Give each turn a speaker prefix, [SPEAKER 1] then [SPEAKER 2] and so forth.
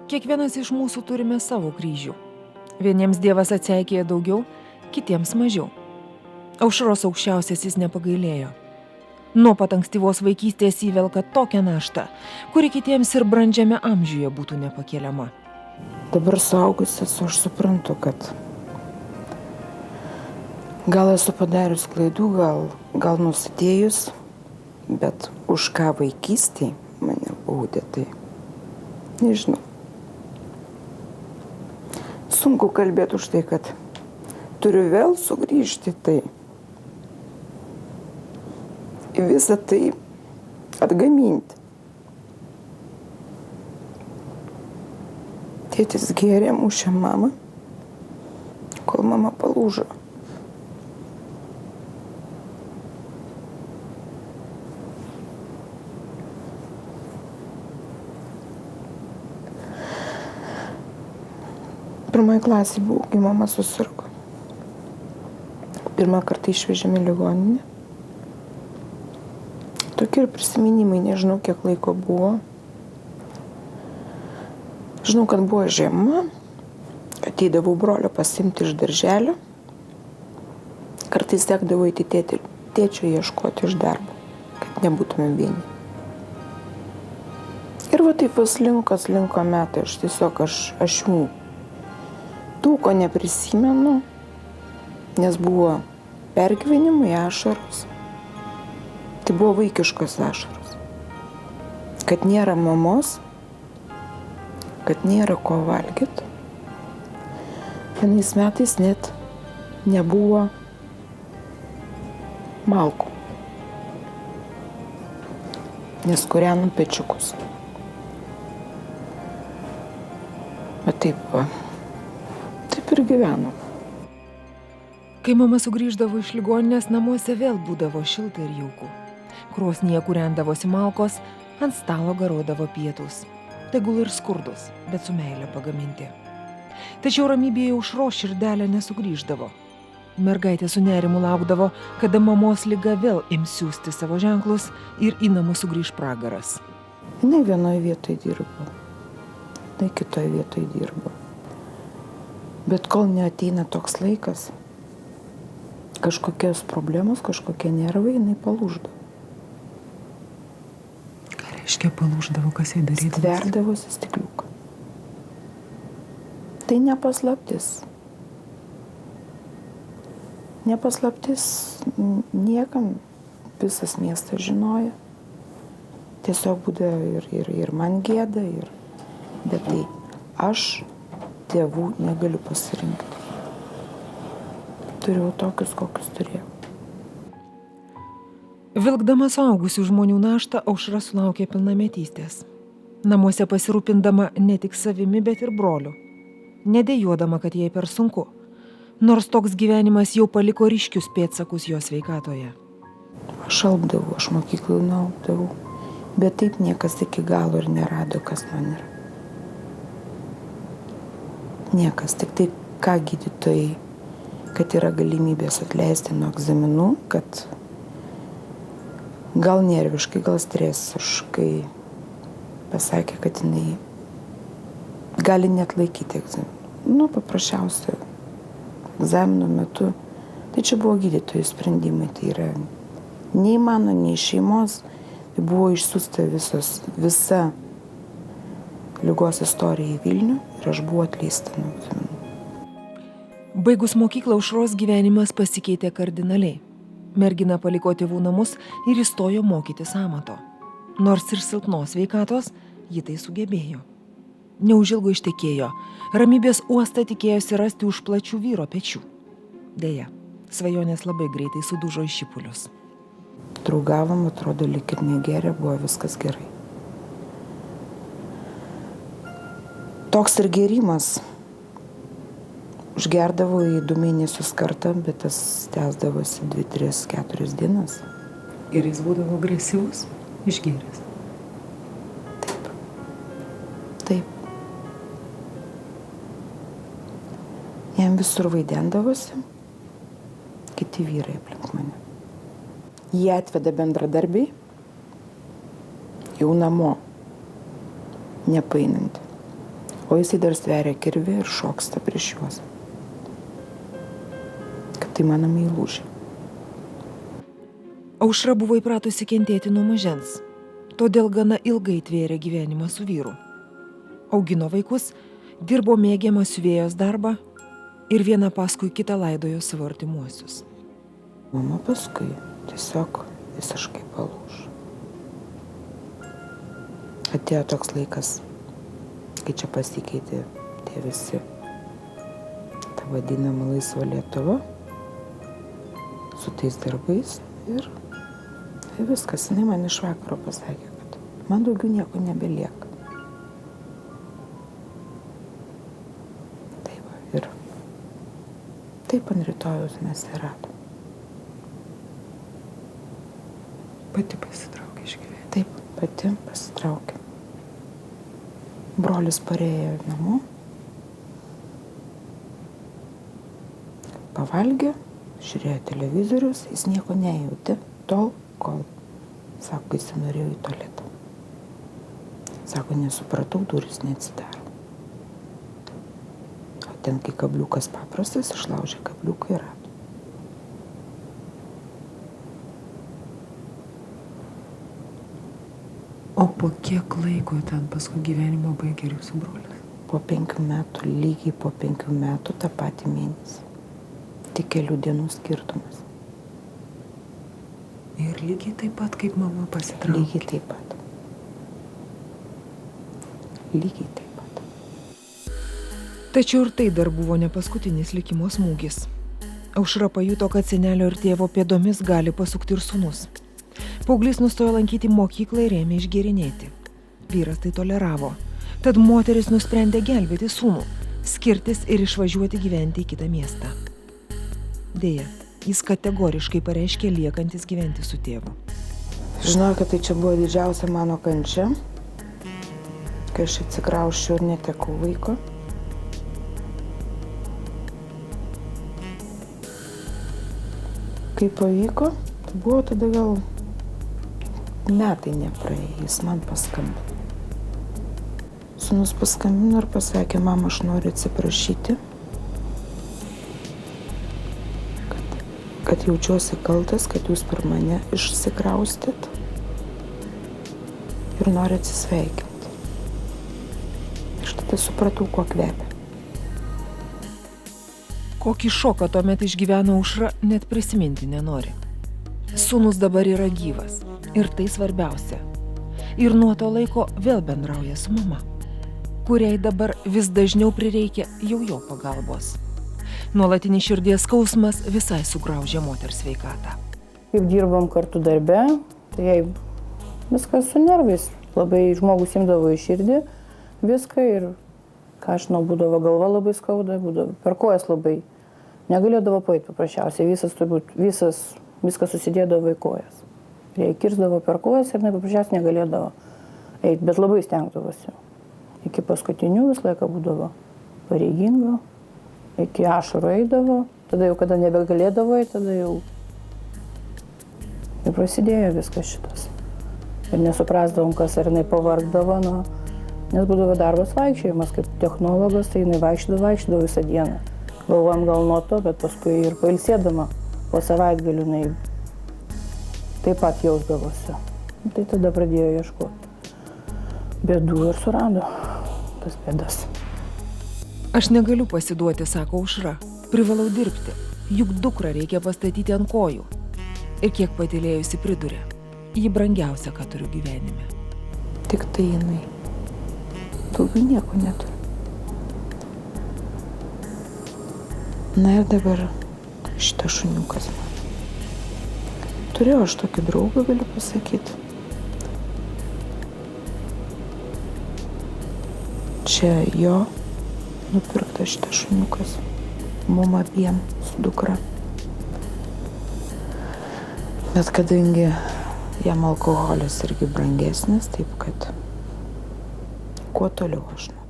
[SPEAKER 1] Kiekvienas iš mūsų turime savo kryžių. Vieniems Dievas atseikėja daugiau, kitiems mažiau. Aušros aukščiausiasis nepagailėjo. Nuo pat ankstyvos vaikystės įvelka tokią naštą, kuri kitiems ir brandžiame amžiuje būtų nepakeliama.
[SPEAKER 2] Dabar suaugusias aš suprantu, kad gal esu padarius klaidų, gal nusidėjus, bet už ką vaikystėje mane baudė, tai nežinau. Sunku kalbėti už tai, kad turiu vėl sugrįžti tai. Visą tai atgaminti. Tėtis gėrė, mušė mamą, kol mama palūžo. Pirmoje klasėje buvau, kai mama susirgo. Pirmą kartą išvežėme į ligoninę. Tokie ir prisiminimai, nežinau, kiek laiko buvo. Žinau, kad buvo žiema, ateidavau brolio pasiimti iš darželio. Kartais tekdavo eiti tėčio ieškoti iš darbo, kad nebūtume vieni. Ir va taip slinko metai, aš jų daug ko neprisimenu, nes buvo pergyvenimai, ašaros. Tai buvo vaikiškos ašaros. Kad nėra mamos, kad nėra ko valgyti. Vienais metais net nebuvo malkų, nes kūrenom pečiukus. Bet taip ir gyvenom.
[SPEAKER 1] Kai mama sugrįždavo iš ligoninės, namuose vėl būdavo šilta ir jauku. Krosnyje kūrendavosi malkos, ant stalo garodavo pietus. Tegul ir skurdus, bet su meile pagaminti. Tačiau ramybėje Aušros širdelė nesugrįždavo. Mergaitė su nerimu laukdavo, kada mamos liga vėl ims siųsti savo ženklus ir į namus sugrįž pragaras.
[SPEAKER 2] Jinai vienoje vietoje dirbo, jinai kitoje vietoje dirbo. Bet kol neateina toks laikas, kažkokios problemos, kažkokie nervai, jinai palūždavo.
[SPEAKER 1] Ką reiškia palūždavo, kas jai darydavo?
[SPEAKER 2] Stverdavosi stikliuką. Tai nepaslaptis. Nepaslaptis niekam, visas miestas žinojo. Tiesiog būdavo ir man gėda, bet tai aš tėvų negaliu pasirinkti. Turėjau tokius, kokius turėjau.
[SPEAKER 1] Vilkdama suaugusių žmonių naštą, Aušra sulaukė pilnametystės. Namuose pasirūpindama ne tik savimi, bet ir broliu. Nedėjodama, kad jai per sunku. Nors toks gyvenimas jau paliko ryškius pėdsakus jo sveikatoje.
[SPEAKER 2] Aš alpdavau, aš mokykloje nualpdavau, bet taip niekas iki galo ir nerado, kas man yra. Niekas, tik tai ką gydytojai, kad yra galimybės atleisti nuo egzaminų, kad gal nerviškai, gal stresiškai pasakė, kad jinai gali net laikyti egzaminų. Paprasčiausia egzamino metu. Tai čia buvo gydytojų sprendimai, tai yra nei mano, nei šeimos, tai buvo išsiųsta visa ligos istorija į Vilnių ir aš buvau atleista nuo egzaminų.
[SPEAKER 1] Baigus mokyklą Aušros gyvenimas pasikeitė kardinaliai. Mergina paliko tėvų namus ir įstojo mokytis amato. Nors ir silpnos sveikatos, ji tai sugebėjo. Neužilgo ištekėjo. Ramybės uostą tikėjosi rasti už plačių vyro pečių. Deja, svajonės labai greitai sudužo į šipulius.
[SPEAKER 2] Draugavom, atrodo, lyg ir negeria, buvo viskas gerai. Toks ir gėrimas. Užgerdavo į 2 mėnesius kartą, bet tas tęsdavosi 2, 3, 4 dienas.
[SPEAKER 1] Ir jis būdavo agresyvus, išgėręs.
[SPEAKER 2] Taip. Jam visur vaidendavosi, kiti vyrai aplink mane. Jie atveda bendradarbiai, jau namo, nepainanti. O jisai dar stveria kirvį ir šoksta prieš juos. Kad tai mano meilužė.
[SPEAKER 1] Aušra buvo įpratusi kentėti nuo mažens, todėl gana ilgai tvėrė gyvenimą su vyru. Augino vaikus, dirbo mėgiamą siuvėjos darbą ir vieną paskui kitą laidojo savo artimuosius.
[SPEAKER 2] Mama paskui tiesiog visiškai palūžo. Atėjo toks laikas, kai čia pasikeitė tie visi, ta vadinama laisva Lietuva, su tais darbais ir viskas. Jinai man iš vakaro pasakė, kad man daugiau nieko nebelieka. Tai va, ir taip ant rytojus mes ir radom.
[SPEAKER 1] Pati pasitraukė iš gyvenimo.
[SPEAKER 2] Taip, pati pasitraukė. Brolis parėjo namo, pavalgė, žiūrėjo televizorius, jis nieko nejautė, tol, kol, sako, jis norėjo į tualetą. Sako, nesupratau, durys neatsidaro. O ten, kai kabliukas paprastas, išlaužė kabliuką ir rado.
[SPEAKER 1] O po kiek laiko ten paskui gyvenimo baigė jūsų brolis?
[SPEAKER 2] Po 5 metų, lygiai po 5 metų tą patį mėnesį. Tik kelių dienų skirtumas.
[SPEAKER 1] Ir lygiai taip pat, kaip mama pasitraukė.
[SPEAKER 2] Lygiai taip pat. Lygiai taip pat.
[SPEAKER 1] Tačiau ir tai dar buvo ne paskutinis likimo smūgis. Aušra pajuto, kad senelio ir tėvo pėdomis gali pasukti ir sūnus. Paauglys nustojo lankyti mokyklą ir ėmė išgėrinėti. Vyras tai toleravo. Tad moteris nusprendė gelbėti sūnų, skirtis ir išvažiuoti gyventi į kitą miestą. Deja, jis kategoriškai pareiškė liekantis gyventi su tėvu.
[SPEAKER 2] Žinokit, tai čia buvo didžiausia mano kančia, kai aš atsikrausčiau ir netekau vaiko. Kai pavyko, tai buvo tada gal metai nepraėjo, jis man paskambino. Sūnus paskambino ir pasakė, mama, aš noriu atsiprašyti, kad jaučiuosi kaltas, kad jūs per mane išsikraustėt ir noriu atsisveikinti. Aš tada supratau, kuo kvepia.
[SPEAKER 1] Kokį šoką tuomet išgyveno Aušra, net prisiminti nenori. Sūnus dabar yra gyvas ir tai svarbiausia. Ir nuo to laiko vėl bendrauja su mama, kuriai dabar vis dažniau prireikia jau jo pagalbos. Nuolatinis širdies skausmas visai sugraužė moters sveikatą.
[SPEAKER 3] Kaip dirbom kartu darbe, tai jai viskas su nervais. Labai žmogus imdavo į širdį viską ir, ką aš žinau, būdavo galva labai skauda, būdavo per kojas labai. Negalėdavo paeiti paprasčiausiai, viskas susidėdavo į kojas. Jai kirsdavo per kojas ir paprasčiausiai negalėdavo eiti, bet labai stengdavosi. Iki paskutinių visą laiką būdavo pareiginga. Iki ašarų eidavo, tada jau kada nebegalėdavo, tada jau ir prasidėjo viskas šitas. Ir nesuprasdavom, kas ar jinai pavargdavo, nes būdavo darbas vaikščiojimas, kaip technologas, tai jinai vaikščiodavo visą dieną. Galvojom gal nuo to, bet paskui ir pailsėdama po savaitgalių jinai taip pat jausdavosi. Tai tada pradėjo ieškoti bėdų ir surado tas bėdas.
[SPEAKER 1] Aš negaliu pasiduoti, sako Aušra. Privalau dirbti, juk dukrą reikia pastatyti ant kojų. Ir kiek patylėjusi priduria, ji brangiausia, ką turiu gyvenime.
[SPEAKER 2] Tik tai jinai. Daugiau nieko neturiu. Na ir dabar šitas šuniukas. Turėjau aš tokį draugą, galiu pasakyti. Čia jo nupirktas šitas šuniukas. Mum abiem su dukra. Bet kadangi jam alkoholis irgi brangesnis, taip kad kuo toliau aš nuo